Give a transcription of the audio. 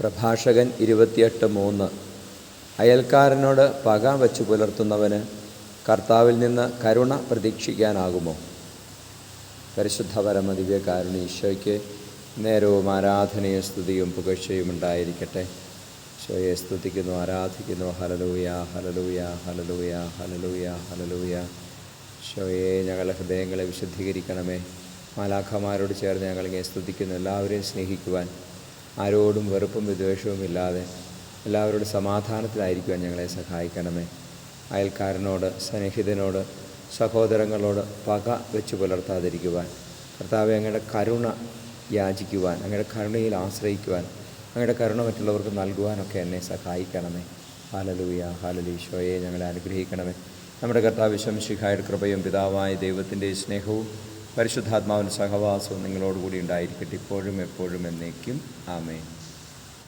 പ്രഭാഷകൻ 28:3. അയൽക്കാരനോട് പക വച്ചു പുലർത്തുന്നവന് കർത്താവിൽ നിന്ന് കരുണ പ്രതീക്ഷിക്കാനാകുമോ? പരിശുദ്ധ പരമ ദിവ്യകാരുണ്യ ഈശോയ്ക്ക് നേരവും ആരാധനയും സ്തുതിയും പുകഴ്ചയും ഉണ്ടായിരിക്കട്ടെ. ഈശോയെ സ്തുതിക്കുന്നു, ആരാധിക്കുന്നു. Hallelujah, hallelujah, hallelujah, hallelujah, hallelujah. ഈശോയെ, ഞങ്ങളുടെ ഹൃദയങ്ങളെ വിശുദ്ധീകരിക്കണമേ. മാലാഖമാരോട് ചേർന്ന് ഞങ്ങളിങ്ങനെ സ്തുതിക്കുന്നു. എല്ലാവരെയും സ്നേഹിക്കുവാൻ, ആരോടും വെറുപ്പും വിദ്വേഷവും ഇല്ലാതെ എല്ലാവരോടും സമാധാനത്തിലായിരിക്കുവാൻ ഞങ്ങളെ സഹായിക്കണമേ. അയൽക്കാരനോട്, സ്നേഹിതനോട്, സഹോദരങ്ങളോട് പക വെച്ച് പുലർത്താതിരിക്കുവാൻ, കർത്താവെ അങ്ങയുടെ കരുണ യാചിക്കുവാൻ, അങ്ങയുടെ കരുണയിൽ ആശ്രയിക്കുവാൻ, അങ്ങയുടെ കരുണ മറ്റുള്ളവർക്ക് നൽകുവാനൊക്കെ എന്നെ സഹായിക്കണമേ. Hallelujah, hallelujah. ഈശോയെ, ഞങ്ങളെ അനുഗ്രഹിക്കണമേ. നമ്മുടെ കർത്താവ് മിശിഹായുടെ കൃപയും പിതാവായ ദൈവത്തിൻ്റെ സ്നേഹവും പരിശുദ്ധാത്മാവിൻ്റെ സഹവാസവും നിങ്ങളോടുകൂടി ഉണ്ടായിരിക്കട്ടെ, ഇപ്പോഴും എപ്പോഴും എന്നേക്കും. ആമേൻ.